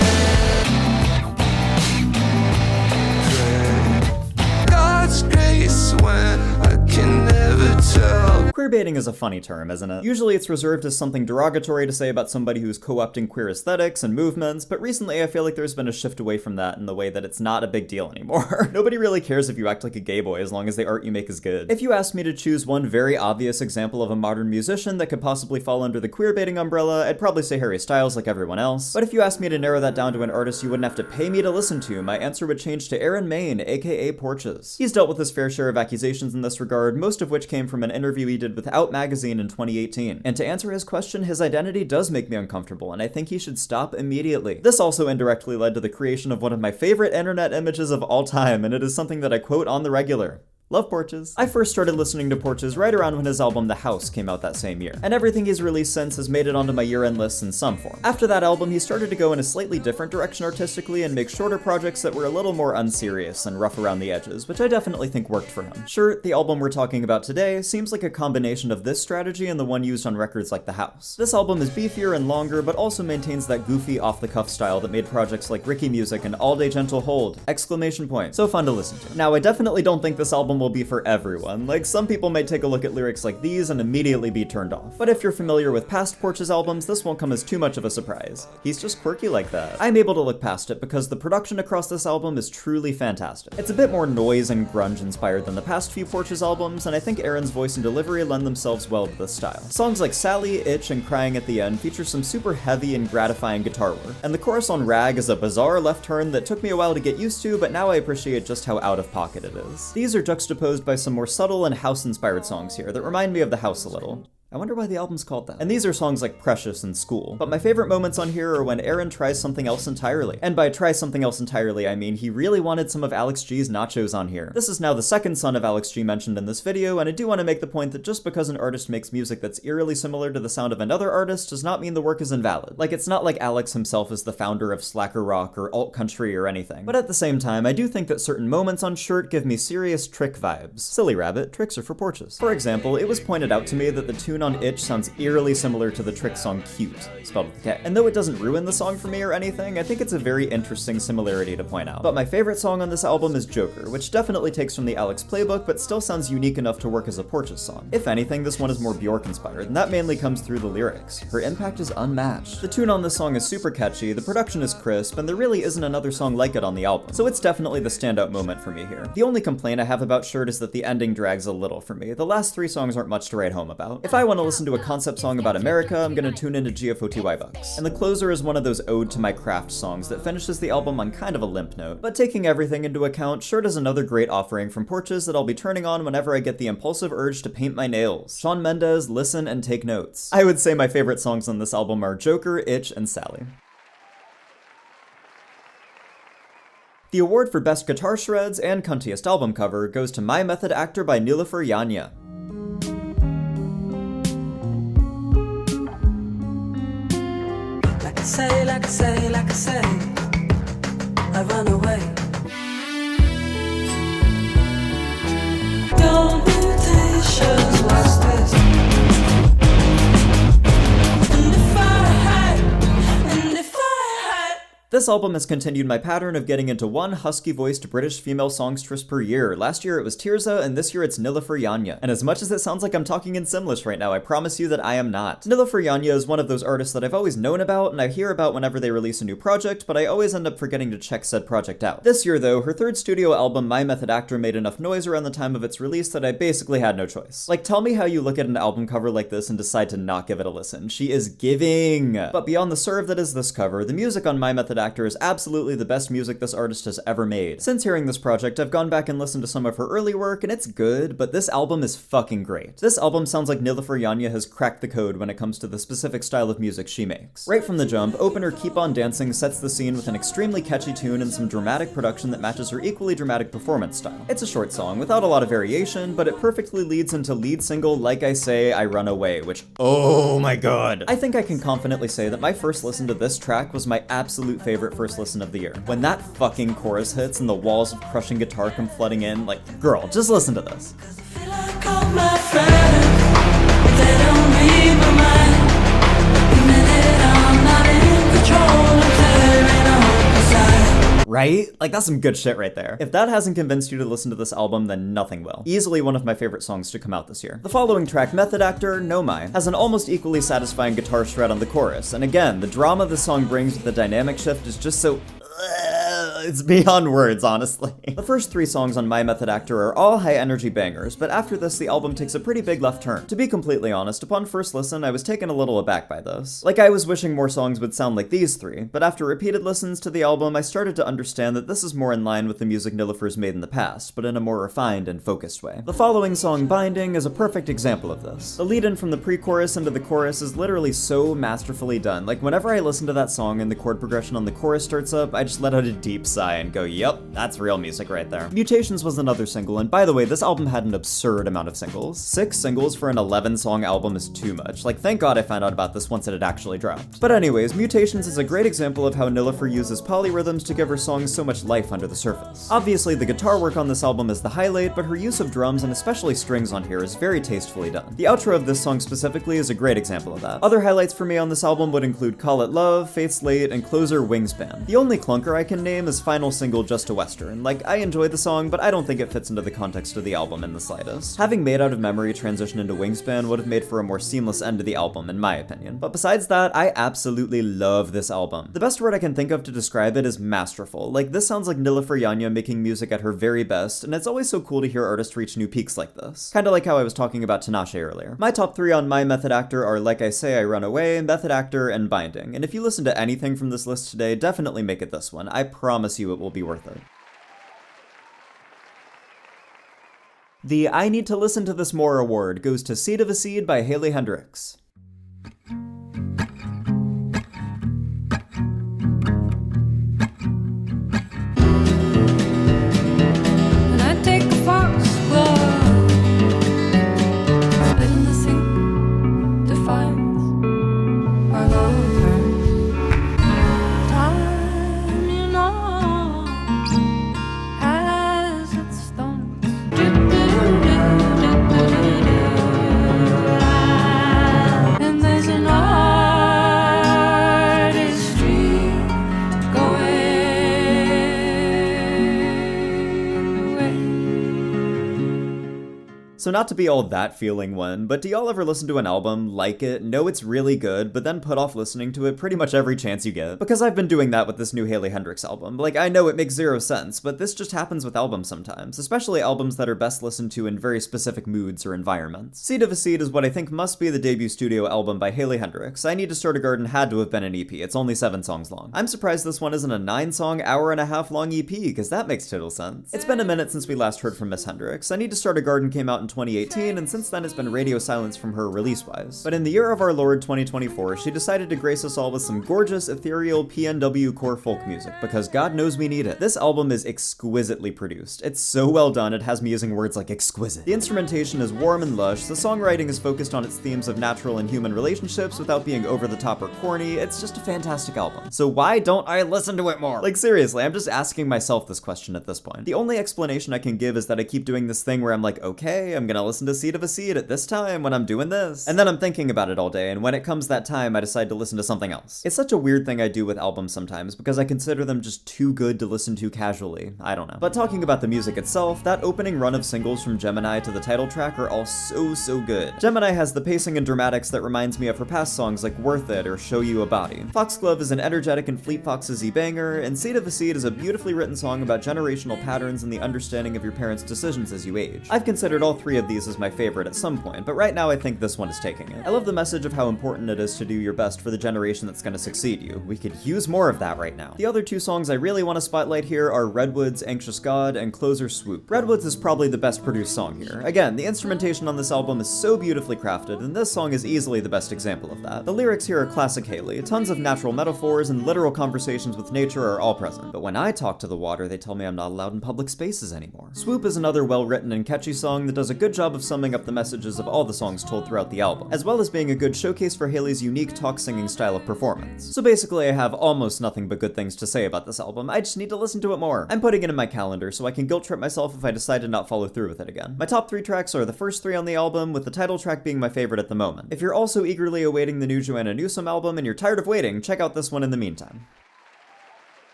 God's grace when I can never tell. Queerbaiting is a funny term, isn't it? Usually it's reserved as something derogatory to say about somebody who's co-opting queer aesthetics and movements, but recently I feel like there's been a shift away from that in the way that it's not a big deal anymore. Nobody really cares if you act like a gay boy as long as the art you make is good. If you asked me to choose one very obvious example of a modern musician that could possibly fall under the queerbaiting umbrella, I'd probably say Harry Styles like everyone else. But if you asked me to narrow that down to an artist you wouldn't have to pay me to listen to, my answer would change to Aaron Maine, aka Porches. He's dealt with his fair share of accusations in this regard, most of which came from an interview he did with Out Magazine in 2018. And to answer his question, his identity does make me uncomfortable, and I think he should stop immediately. This also indirectly led to the creation of one of my favorite internet images of all time, and it is something that I quote on the regular. Love Porches. I first started listening to Porches right around when his album The House came out that same year, and everything he's released since has made it onto my year-end lists in some form. After that album, he started to go in a slightly different direction artistically and make shorter projects that were a little more unserious and rough around the edges, which I definitely think worked for him. Sure, the album we're talking about today seems like a combination of this strategy and the one used on records like The House. This album is beefier and longer, but also maintains that goofy off-the-cuff style that made projects like Ricky Music and All Day Gentle Hold! Exclamation point. So fun to listen to. Now, I definitely don't think this album will be for everyone. Like, some people might take a look at lyrics like these and immediately be turned off. But if you're familiar with past Porches albums, this won't come as too much of a surprise. He's just quirky like that. I'm able to look past it because the production across this album is truly fantastic. It's a bit more noise and grunge inspired than the past few Porches albums, and I think Aaron's voice and delivery lend themselves well to this style. Songs like Sally, Itch, and Crying at the End feature some super heavy and gratifying guitar work, and the chorus on Rag is a bizarre left turn that took me a while to get used to, but now I appreciate just how out of pocket it is. These are juxtaposed by some more subtle and house-inspired songs here that remind me of The House a little. I wonder why the album's called that. And these are songs like Precious and School. But my favorite moments on here are when Aaron tries something else entirely. And by try something else entirely, I mean he really wanted some of Alex G's nachos on here. This is now the second son of Alex G mentioned in this video, and I do want to make the point that just because an artist makes music that's eerily similar to the sound of another artist does not mean the work is invalid. Like, it's not like Alex himself is the founder of slacker rock or alt country or anything. But at the same time, I do think that certain moments on Shirt give me serious Trick vibes. Silly rabbit, tricks are for porches. For example, it was pointed out to me that the tune on Itch sounds eerily similar to the Trick song Cute, spelled with a K. And though it doesn't ruin the song for me or anything, I think it's a very interesting similarity to point out. But my favorite song on this album is Joker, which definitely takes from the Alex playbook, but still sounds unique enough to work as a Porches song. If anything, this one is more Bjork inspired, and that mainly comes through the lyrics. Her impact is unmatched. The tune on this song is super catchy, the production is crisp, and there really isn't another song like it on the album, so it's definitely the standout moment for me here. The only complaint I have about Shirt is that the ending drags a little for me. The last 3 songs aren't much to write home about. If I want to listen to a concept song about America, I'm gonna tune into GOTY Bucks. And the closer is one of those ode to my craft songs that finishes the album on kind of a limp note. But taking everything into account, Shirt is another great offering from Porches that I'll be turning on whenever I get the impulsive urge to paint my nails. Shawn Mendes, listen and take notes. I would say my favorite songs on this album are Joker, Itch, and Sally. The award for Best Guitar Shreds and Cuntiest Album Cover goes to My Method Actor by Nilüfer Yanya. Like I say, I run away. Your mutations, what's this? And if I had This album has continued my pattern of getting into one husky-voiced British female songstress per year. Last year it was Tirza, and this year it's Nilüfer Yanya. And as much as it sounds like I'm talking in Simlish right now, I promise you that I am not. Nilüfer Yanya is one of those artists that I've always known about, and I hear about whenever they release a new project, but I always end up forgetting to check said project out. This year though, her 3rd studio album, My Method Actor, made enough noise around the time of its release that I basically had no choice. Like, tell me how you look at an album cover like this and decide to not give it a listen. She is giving! But beyond the serve that is this cover, the music on My Method Actor is absolutely the best music this artist has ever made. Since hearing this project, I've gone back and listened to some of her early work, and it's good, but this album is fucking great. This album sounds like Nilüfer Yanya has cracked the code when it comes to the specific style of music she makes. Right from the jump, opener Keep On Dancing sets the scene with an extremely catchy tune and some dramatic production that matches her equally dramatic performance style. It's a short song without a lot of variation, but it perfectly leads into lead single Like I Say, I Run Away, which, oh my god. I think I can confidently say that my first listen to this track was my absolute favorite first listen of the year. When that fucking chorus hits and the walls of crushing guitar come flooding in, like, girl, just listen to this. I feel like all my friends, they don't read my mind. The minute I'm not in control, I'm tearing on the side. Right? Like, that's some good shit right there. If that hasn't convinced you to listen to this album, then nothing will. Easily one of my favorite songs to come out this year. The following track, Method Actor, No My, has an almost equally satisfying guitar shred on the chorus, and again, the drama the song brings with the dynamic shift is just so... it's beyond words, honestly. The first 3 songs on My Method Actor are all high-energy bangers, but after this, the album takes a pretty big left turn. To be completely honest, upon first listen, I was taken a little aback by this. Like, I was wishing more songs would sound like these 3, but after repeated listens to the album, I started to understand that this is more in line with the music Nilüfer's made in the past, but in a more refined and focused way. The following song, Binding, is a perfect example of this. The lead-in from the pre-chorus into the chorus is literally so masterfully done. Like, whenever I listen to that song and the chord progression on the chorus starts up, I just let out a deep sigh and go, yep, that's real music right there. Mutations was another single, and by the way, this album had an absurd amount of singles. 6 singles for an 11-song album is too much. Like, thank God I found out about this once it had actually dropped. But anyways, Mutations is a great example of how Nilüfer uses polyrhythms to give her songs so much life under the surface. Obviously, the guitar work on this album is the highlight, but her use of drums and especially strings on here is very tastefully done. The outro of this song specifically is a great example of that. Other highlights for me on this album would include Call It Love, Faith's Late, and closer Wingspan. The only clunker I can name is final single Just a Western. Like, I enjoy the song, but I don't think it fits into the context of the album in the slightest. Having Made Out of Memory transition into Wingspan would have made for a more seamless end to the album, in my opinion. But besides that, I absolutely love this album. The best word I can think of to describe it is masterful. Like, this sounds like Nilüfer Yanya making music at her very best, and it's always so cool to hear artists reach new peaks like this. Kinda like how I was talking about Tinashe earlier. My top 3 on My Method Actor are Like I Say, I Run Away, Method Actor, and Binding. And if you listen to anything from this list today, definitely make it this one. I promise you it will be worth it. The I Need to Listen to This More award goes to Seed of a Seed by Haley Hendricks. When I take a false glove, spit in the sink, defines our love terms. Time, you know, has its stones. So not to be all that feeling one, but do y'all ever listen to an album, like it, know it's really good, but then put off listening to it pretty much every chance you get? Because I've been doing that with this new Hailey Hendrix album. Like, I know it makes zero sense, but this just happens with albums sometimes, especially albums that are best listened to in very specific moods or environments. Seed of a Seed is what I think must be the debut studio album by Hailey Hendrix. I Need to Start a Garden had to have been an EP, it's only 7 songs long. I'm surprised this one isn't a 9-song, hour-and-a-half long EP, because that makes total sense. It's been a minute since we last heard from Miss Hendrix. I Need to Start a Garden came out in 2018, and since then it's been radio silence from her release-wise. But in the year of our Lord 2024, she decided to grace us all with some gorgeous, ethereal PNW core folk music, because God knows we need it. This album is exquisitely produced. It's so well done, it has me using words like exquisite. The instrumentation is warm and lush, the songwriting is focused on its themes of natural and human relationships without being over the top or corny. It's just a fantastic album. So why don't I listen to it more? Like, seriously, I'm just asking myself this question at this point. The only explanation I can give is that I keep doing this thing where I'm like, okay, I'm gonna listen to Seed of a Seed at this time when I'm doing this. And then I'm thinking about it all day, and when it comes that time, I decide to listen to something else. It's such a weird thing I do with albums sometimes, because I consider them just too good to listen to casually. I don't know. But talking about the music itself, that opening run of singles from Gemini to the title track are all so good. Gemini has the pacing and dramatics that reminds me of her past songs like Worth It or Show You a Body. Foxglove is an energetic and Fleet Foxes-y banger, and Seed of a Seed is a beautifully written song about generational patterns and the understanding of your parents' decisions as you age. I've considered all 3 of these as my favorite at some point, but right now I think this one is taking it. I love the message of how important it is to do your best for the generation that's gonna succeed you. We could use more of that right now. The other 2 songs I really want to spotlight here are Redwood's Anxious God and Closer Swoop. Redwoods is probably the best produced song here. Again, the instrumentation on this album is so beautifully crafted, and this song is easily the best example of that. The lyrics here are classic Hailey. Tons of natural metaphors and literal conversations with nature are all present. But when I talk to the water, they tell me I'm not allowed in public spaces anymore. Swoop is another well-written and catchy song that does a good job of summing up the messages of all the songs told throughout the album, as well as being a good showcase for Hailey's unique talk-singing style of performance. So basically, I have almost nothing but good things to say about this album. I just need to listen to it more. I'm putting it in my calendar so I can guilt trip myself if I decide to not follow through with it again. My top 3 tracks are the first 3 on the album, with the title track being my favorite at the moment. If you're also eagerly awaiting the new Joanna Newsom album and you're tired of waiting, check out this one in the meantime.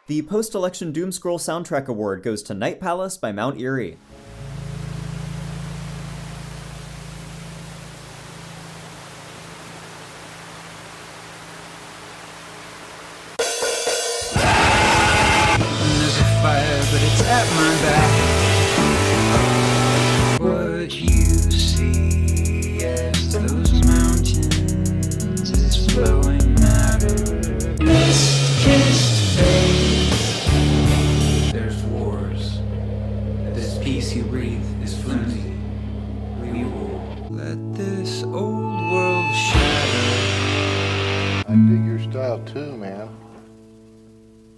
The post-election Doomscroll soundtrack award goes to Night Palace by Mount Erie. There's a fire, but it's at my back. What you see as those mountains is flowing matter. Mist-kissed face. There's wars. This peace you breathe is flimsy. We will let this old world shatter. I dig your style too, man.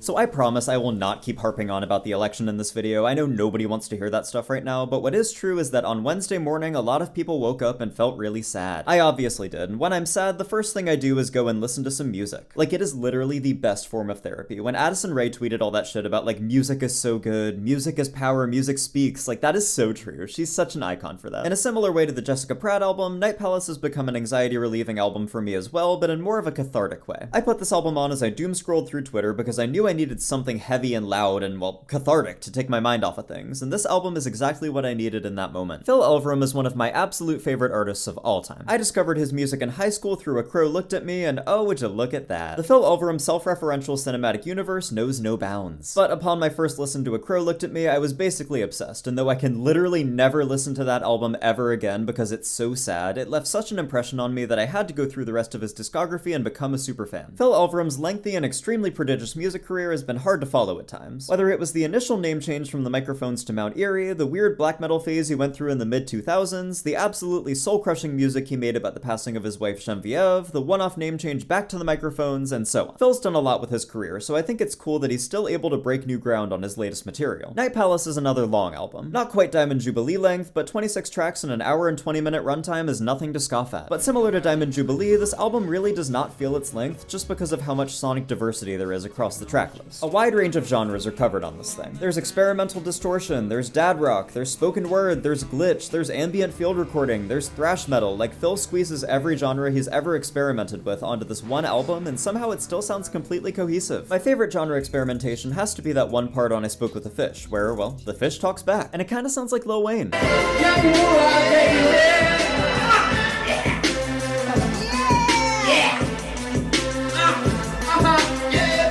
So I promise I will not keep harping on about the election in this video. I know nobody wants to hear that stuff right now, but what is true is that on Wednesday morning, a lot of people woke up and felt really sad. I obviously did, and when I'm sad, the first thing I do is go and listen to some music. Like, it is literally the best form of therapy. When Addison Rae tweeted all that shit about, like, music is so good, music is power, music speaks, like, that is so true. She's such an icon for that. In a similar way to the Jessica Pratt album, Night Palace has become an anxiety-relieving album for me as well, but in more of a cathartic way. I put this album on as I doom-scrolled through Twitter because I knew I needed something heavy and loud and, well, cathartic to take my mind off of things, and this album is exactly what I needed in that moment. Phil Elverum is one of my absolute favorite artists of all time. I discovered his music in high school through A Crow Looked at Me, and oh, would you look at that. The Phil Elverum self-referential cinematic universe knows no bounds. But upon my first listen to A Crow Looked at Me, I was basically obsessed, and though I can literally never listen to that album ever again because it's so sad, it left such an impression on me that I had to go through the rest of his discography and become a superfan. Phil Elverum's lengthy and extremely prodigious music career has been hard to follow at times. Whether it was the initial name change from the microphones to Mount Erie, the weird black metal phase he went through in the mid-2000s, the absolutely soul-crushing music he made about the passing of his wife Genevieve, the one-off name change back to the microphones, and so on. Phil's done a lot with his career, so I think it's cool that he's still able to break new ground on his latest material. Night Palace is another long album. Not quite Diamond Jubilee length, but 26 tracks and an hour and 20-minute runtime is nothing to scoff at. But similar to Diamond Jubilee, this album really does not feel its length just because of how much sonic diversity there is across the track checklist. A wide range of genres are covered on this thing. There's experimental distortion, there's dad rock, there's spoken word, there's glitch, there's ambient field recording, there's thrash metal. Like, Phil squeezes every genre he's ever experimented with onto this one album, and somehow it still sounds completely cohesive. My favorite genre experimentation has to be that one part on I Spoke with a Fish, where, well, the fish talks back, and it kinda sounds like Lil Wayne.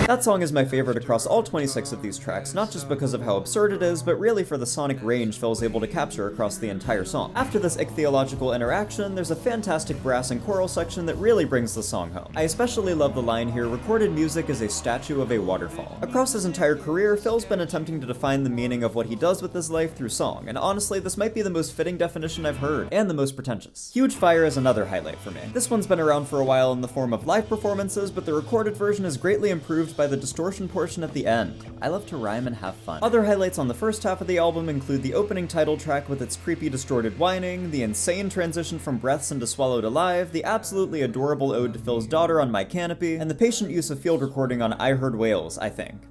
That song is my favorite across all 26 of these tracks, not just because of how absurd it is, but really for the sonic range Phil's able to capture across the entire song. After this ichthyological interaction, there's a fantastic brass and choral section that really brings the song home. I especially love the line here, "Recorded music is a statue of a waterfall." Across his entire career, Phil's been attempting to define the meaning of what he does with his life through song, and honestly, this might be the most fitting definition I've heard, and the most pretentious. Huge Fire is another highlight for me. This one's been around for a while in the form of live performances, but the recorded version is greatly improved by the distortion portion at the end. I love to rhyme and have fun. Other highlights on the first half of the album include the opening title track with its creepy distorted whining, the insane transition from breaths into Swallowed Alive, the absolutely adorable ode to Phil's daughter on My Canopy, and the patient use of field recording on I Heard Whales, I think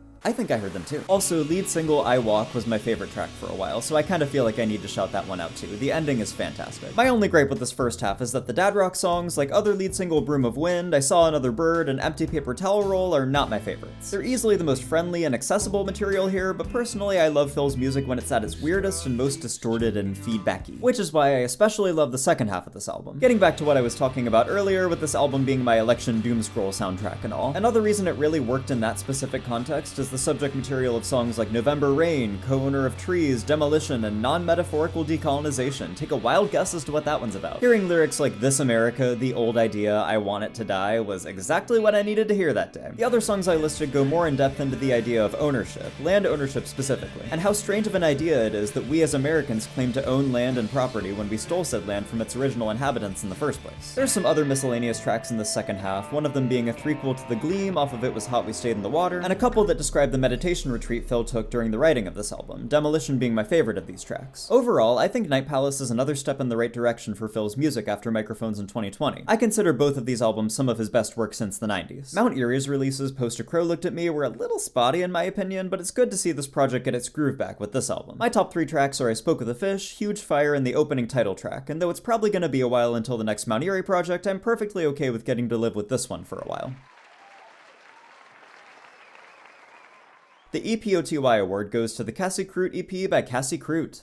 I heard them too. Also, lead single I Walk was my favorite track for a while, so I kind of feel like I need to shout that one out too. The ending is fantastic. My only gripe with this first half is that the dad rock songs, like other lead single Broom of Wind, I Saw Another Bird, and Empty Paper Towel Roll, are not my favorites. They're easily the most friendly and accessible material here, but personally I love Phil's music when it's at its weirdest and most distorted and feedbacky, which is why I especially love the second half of this album. Getting back to what I was talking about earlier, with this album being my election doomscroll soundtrack and all, another reason it really worked in that specific context is the subject material of songs like November Rain, Co-Owner of Trees, Demolition, and Non-Metaphorical Decolonization. Take a wild guess as to what that one's about. Hearing lyrics like This America, The Old Idea, I Want It to Die was exactly what I needed to hear that day. The other songs I listed go more in depth into the idea of ownership, land ownership specifically, and how strange of an idea it is that we as Americans claim to own land and property when we stole said land from its original inhabitants in the first place. There's some other miscellaneous tracks in the second half, one of them being a threequel to The Gleam off of It Was Hot We Stayed in the Water, and a couple that describe the meditation retreat Phil took during the writing of this album, Demolition being my favorite of these tracks. Overall, I think Night Palace is another step in the right direction for Phil's music after Microphones in 2020. I consider both of these albums some of his best work since the 90s. Mount Erie's releases post A Crow Looked at Me were a little spotty in my opinion, but it's good to see this project get its groove back with this album. My top 3 tracks are I Spoke with a Fish, Huge Fire, and the opening title track, and though it's probably gonna be a while until the next Mount Erie project, I'm perfectly okay with getting to live with this one for a while. The EPOTY award goes to the Cassie Crute EP by Cassie Crute.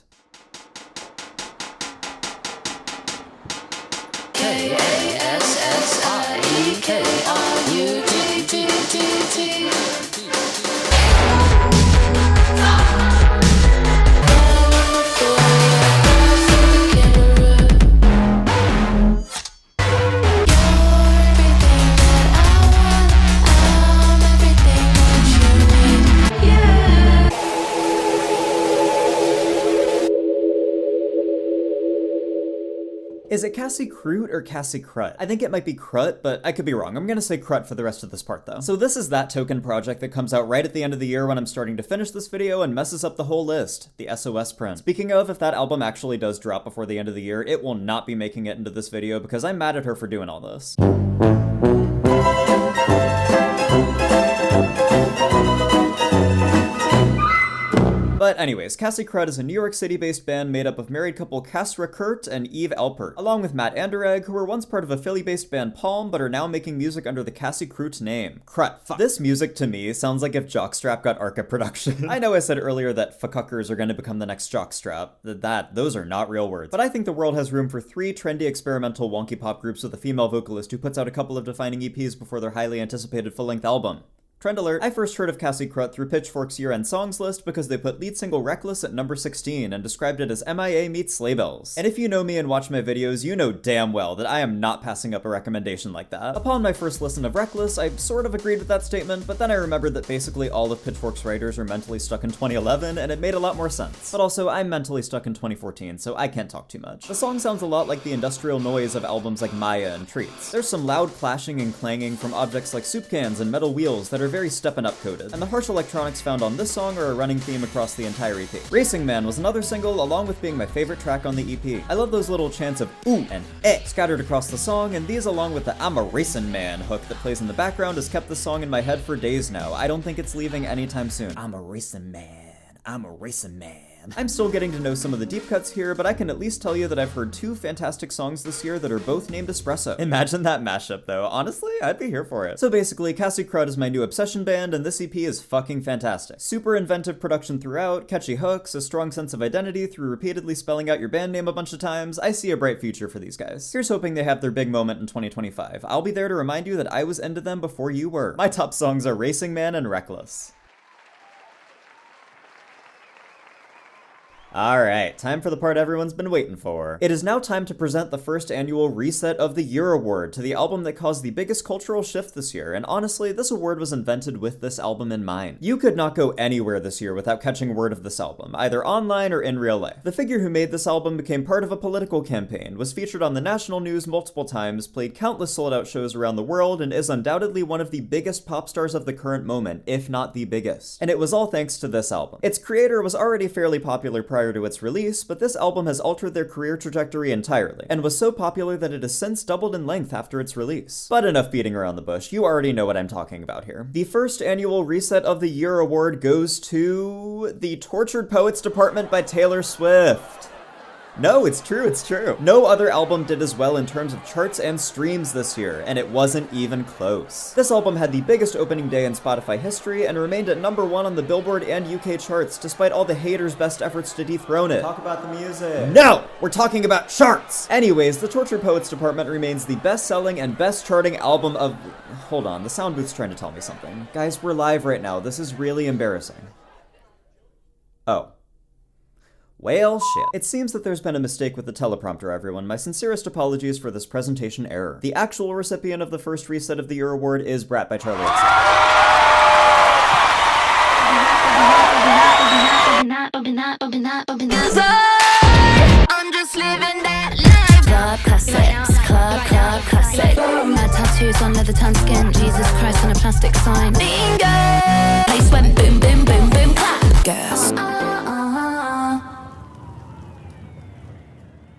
Is it Cassie Crute or Cassie Crut? I think it might be Crut, but I could be wrong. I'm gonna say Crut for the rest of this part though. So this is that token project that comes out right at the end of the year when I'm starting to finish this video and messes up the whole list, the SOS print. Speaking of, if that album actually does drop before the end of the year, it will not be making it into this video because I'm mad at her for doing all this. But anyways, Cassie Crud is a New York City-based band made up of married couple Kasra Kurt and Eve Alpert, along with Matt Anderegg, who were once part of a Philly-based band Palm, but are now making music under the Cassie Crute name. Crut. Fuck. This music, to me, sounds like if Jockstrap got Arca production. I know I said earlier that fuckers are gonna become the next Jockstrap. Those are not real words. But I think the world has room for 3 trendy experimental wonky pop groups with a female vocalist who puts out a couple of defining EPs before their highly anticipated full-length album. Trend alert, I first heard of Cassie Crut through Pitchfork's year-end songs list because they put lead single Reckless at number 16 and described it as MIA meets Sleigh Bells. And if you know me and watch my videos, you know damn well that I am not passing up a recommendation like that. Upon my first listen of Reckless, I sort of agreed with that statement, but then I remembered that basically all of Pitchfork's writers are mentally stuck in 2011, and it made a lot more sense. But also, I'm mentally stuck in 2014, so I can't talk too much. The song sounds a lot like the industrial noise of albums like Maya and Treats. There's some loud clashing and clanging from objects like soup cans and metal wheels that are very steppin' up coded, and the harsh electronics found on this song are a running theme across the entire EP. Racing Man was another single, along with being my favorite track on the EP. I love those little chants of ooh and eh scattered across the song, and these along with the I'm a racing man hook that plays in the background has kept the song in my head for days now. I don't think it's leaving anytime soon. I'm a racing man. I'm a racing man. I'm still getting to know some of the deep cuts here, but I can at least tell you that I've heard 2 fantastic songs this year that are both named Espresso. Imagine that mashup though. Honestly, I'd be here for it. So basically, Cassie Crud is my new obsession band, and this EP is fucking fantastic. Super inventive production throughout, catchy hooks, a strong sense of identity through repeatedly spelling out your band name a bunch of times. I see a bright future for these guys. Here's hoping they have their big moment in 2025. I'll be there to remind you that I was into them before you were. My top songs are Racing Man and Reckless. Alright, time for the part everyone's been waiting for. It is now time to present the first annual Reset of the Year award to the album that caused the biggest cultural shift this year, and honestly, this award was invented with this album in mind. You could not go anywhere this year without catching word of this album, either online or in real life. The figure who made this album became part of a political campaign, was featured on the national news multiple times, played countless sold-out shows around the world, and is undoubtedly one of the biggest pop stars of the current moment, if not the biggest. And it was all thanks to this album. Its creator was already fairly popular prior to its release, but this album has altered their career trajectory entirely, and was so popular that it has since doubled in length after its release. But enough beating around the bush, you already know what I'm talking about here. The first annual Reset of the Year award goes to The Tortured Poets Department by Taylor Swift. No, it's true, it's true. No other album did as well in terms of charts and streams this year, and it wasn't even close. This album had the biggest opening day in Spotify history and remained at #1 on the Billboard and UK charts, despite all the haters' best efforts to dethrone it. Talk about the music. No! We're talking about charts! Anyways, The Tortured Poets Department remains the best-selling and best-charting album of... Hold on, the sound booth's trying to tell me something. Guys, we're live right now. This is really embarrassing. Oh. Well, shit. It seems that there's been a mistake with the teleprompter, everyone. My sincerest apologies for this presentation error. The actual recipient of the first Reset of the Year award is Brat by Charlie XCX. I'm just living that life. Club classics, club classic. Mad tattoos on leather tan skin. Jesus Christ on a plastic sign. Bingo! Place went boom, boom, boom, boom, clap. Gas.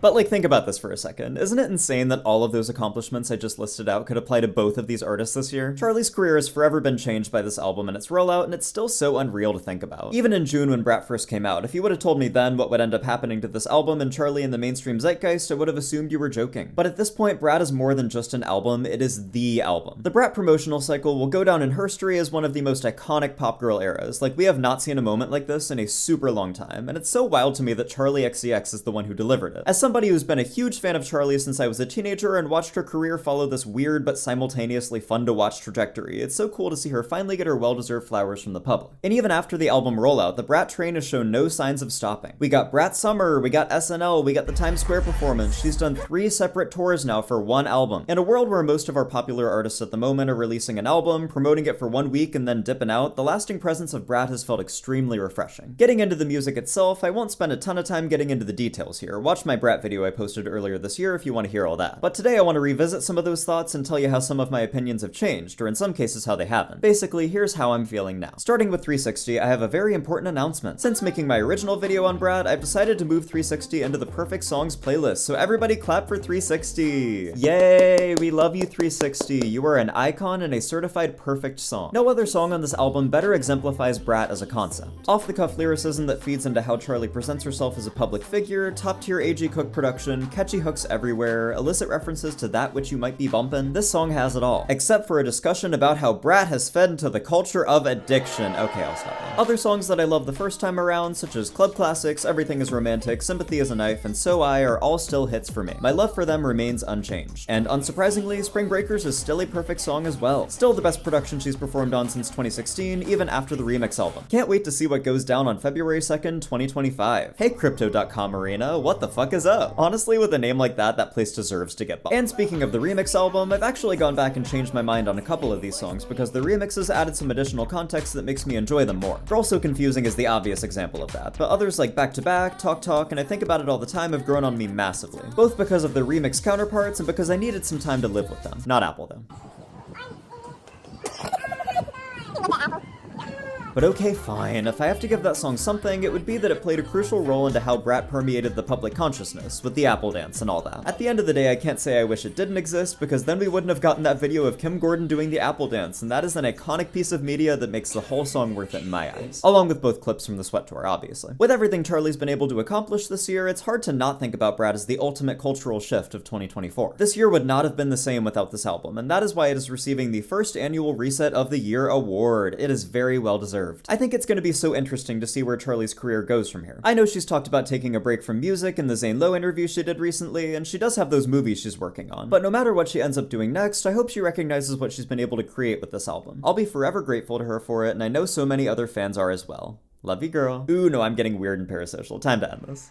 But like, think about this for a second. Isn't it insane that all of those accomplishments I just listed out could apply to both of these artists this year? Charlie's career has forever been changed by this album and its rollout, and it's still so unreal to think about. Even in June when Brat first came out, if you would have told me then what would end up happening to this album and Charlie in the mainstream zeitgeist, I would have assumed you were joking. But at this point, Brat is more than just an album, it is the album. The Brat promotional cycle will go down in history as one of the most iconic pop girl eras. Like, we have not seen a moment like this in a super long time, and it's so wild to me that Charli XCX is the one who delivered it. As somebody who's been a huge fan of Charli since I was a teenager and watched her career follow this weird but simultaneously fun to watch trajectory, it's so cool to see her finally get her well-deserved flowers from the public. And even after the album rollout, the Brat train has shown no signs of stopping. We got Brat Summer, we got SNL, we got the Times Square performance. She's done 3 separate tours now for one album. In a world where most of our popular artists at the moment are releasing an album, promoting it for 1 week and then dipping out, the lasting presence of Brat has felt extremely refreshing. Getting into the music itself, I won't spend a ton of time getting into the details here. Watch my Brat video I posted earlier this year if you want to hear all that. But today I want to revisit some of those thoughts and tell you how some of my opinions have changed, or in some cases how they haven't. Basically, here's how I'm feeling now. Starting with 360, I have a very important announcement. Since making my original video on Brat, I've decided to move 360 into the Perfect Songs playlist, so everybody clap for 360! Yay! We love you, 360. You are an icon and a certified perfect song. No other song on this album better exemplifies Brat as a concept. Off-the-cuff lyricism that feeds into how Charli presents herself as a public figure, top-tier A.G. Cook production, catchy hooks everywhere, illicit references to that which you might be bumpin', this song has it all. Except for a discussion about how Brat has fed into the culture of addiction. Okay, I'll stop now. Other songs that I loved the first time around, such as Club Classics, Everything is Romantic, Sympathy is a Knife, and So I, are all still hits for me. My love for them remains unchanged. And unsurprisingly, Spring Breakers is still a perfect song as well. Still the best production she's performed on since 2016, even after the remix album. Can't wait to see what goes down on February 2nd, 2025. Hey Crypto.com Arena, what the fuck is up? Honestly, with a name like that place deserves to get bumped. And speaking of the remix album, I've actually gone back and changed my mind on a couple of these songs because the remixes added some additional context that makes me enjoy them more. They're also confusing is the obvious example of that, but others like Back to Back, Talk Talk, and I Think About It All the Time have grown on me massively. Both because of their remix counterparts and because I needed some time to live with them. Not Apple though. But okay, fine, if I have to give that song something, it would be that it played a crucial role into how Brat permeated the public consciousness, with the apple dance and all that. At the end of the day, I can't say I wish it didn't exist, because then we wouldn't have gotten that video of Kim Gordon doing the apple dance, and that is an iconic piece of media that makes the whole song worth it in my eyes. Along with both clips from the Sweat Tour, obviously. With everything Charlie's been able to accomplish this year, it's hard to not think about Brat as the ultimate cultural shift of 2024. This year would not have been the same without this album, and that is why it is receiving the first annual Reset of the Year award. It is very well deserved. I think it's going to be so interesting to see where Charlie's career goes from here. I know she's talked about taking a break from music in the Zane Lowe interview she did recently, and she does have those movies she's working on. But no matter what she ends up doing next, I hope she recognizes what she's been able to create with this album. I'll be forever grateful to her for it, and I know so many other fans are as well. Love you, girl. Ooh, no, I'm getting weird and parasocial. Time to end this.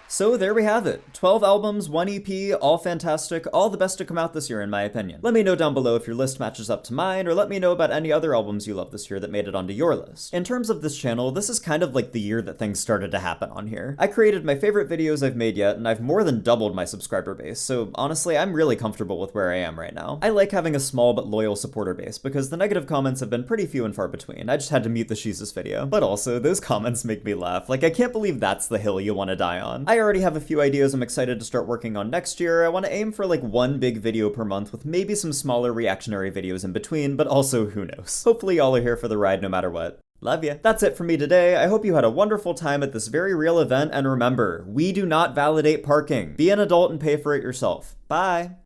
So there we have it. 12 albums, 1 EP, all fantastic, all the best to come out this year in my opinion. Let me know down below if your list matches up to mine, or let me know about any other albums you love this year that made it onto your list. In terms of this channel, this is kind of like the year that things started to happen on here. I created my favorite videos I've made yet, and I've more than doubled my subscriber base, so honestly, I'm really comfortable with where I am right now. I like having a small but loyal supporter base, because the negative comments have been pretty few and far between. I just had to mute the Sheezus video. But also, those comments make me laugh. Like, I can't believe that's the hill you want to die on. I already have a few ideas I'm excited to start working on next year. I want to aim for like one big video per month with maybe some smaller reactionary videos in between, but also who knows. Hopefully y'all are here for the ride no matter what. Love ya. That's it for me today. I hope you had a wonderful time at this very real event, and remember, we do not validate parking. Be an adult and pay for it yourself. Bye.